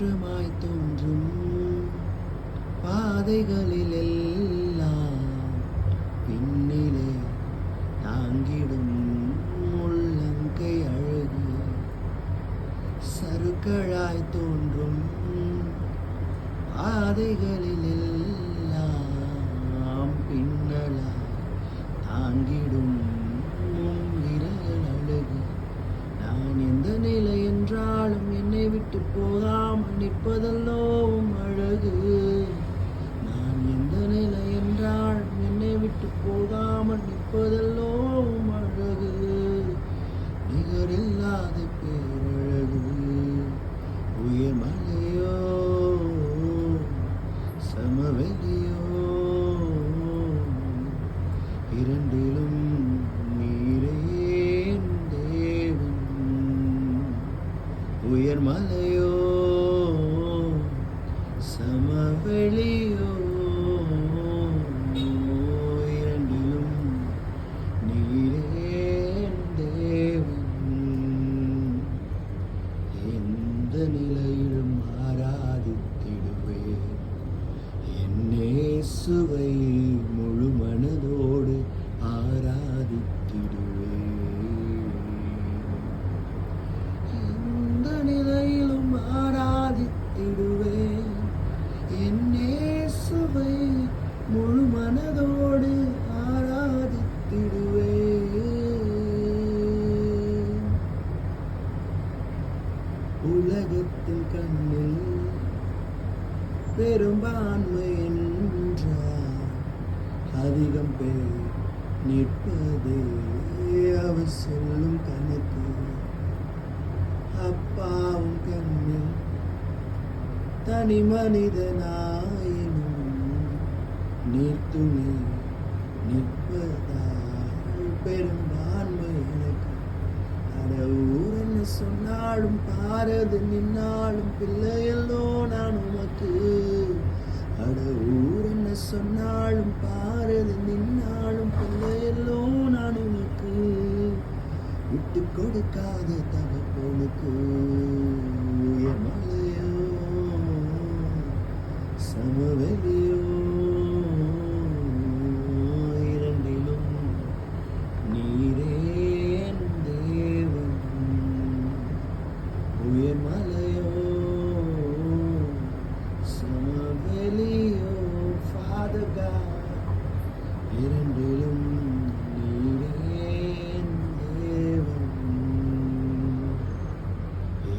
மாற்றமாய் தோன்றும் பாதைகளில் எல்லாம் பின்னிலே தாங்கிடும் உள்ளங்கை அழகு சருக்களாய் தோன்றும் பாதைகளில் எல்லாம் பின்னலாய் தாங்கிடும் விரல் அழகு நான் எந்த நிலை என்றாலும் என்னை விட்டு போகாமல் நிற்பதல்லோவும் அழகு நான் எந்த நிலை என்றாலும் என்னை விட்டு போகாமல் நிற்பதல்லோவும் அழகு நிகரில்லாத பேரழகு உயர்மலையோ சமவெளியோ இரண்டிலும் நீரே தேவன் உயர்மலையோ சமவெளியோ இரண்டிலும் நீரே தேவன் எந்த நிலையிலும் ஆராதித்திடுவேன் என் இயேசுவை முழு மனதோடு ஆராதித்திடுவேன் எந்த நிலையிலும் ஆராதித்திடுவேன் என் இயேசுவை முழு மனதோடு ஆராதித்திடுவேன் உலகத்தின் கண்ணில் பெரும்பான்மை என்றார் அதிகம் பேர் நிற்பதே அவர் சொல்லும் கணக்கு அப்பாவும் கண்ணில் தனி மனிதனாயினும் நீர்த்துணை நிற்பதால் பெரும்பான்மை எனக்கு அட ஊர் என்ன சொன்னாலும் பாரது நின்னாலும் பிள்ளையல்லோ நான் உமக்கு அட ஊர் என்ன சொன்னாலும் பாரது நின்னாலும் பிள்ளையல்லோ நான் உமக்கு விட்டு கொடுக்காத தகப்பனுக்கு உயர்மலையோ சமவெளியோ இரண்டிலும் நீரே என் தேவன் உயர்மலையோ சமவெளியோ Father God இரண்டிலும் நீரே என் தேவன்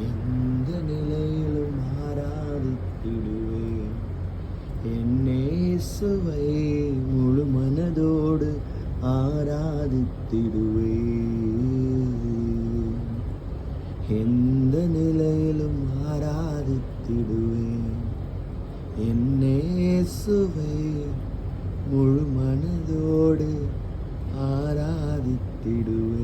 எந்த நிலையிலும் ஆராதித்திடுவேன் என் இயேசுவை முழு மனதோடு ஆராதித்திடுவேன் எந்த நிலையிலும் ஆராதித்திடுவேன் என் இயேசுவை முழு மனதோடு ஆராதித்திடுவேன்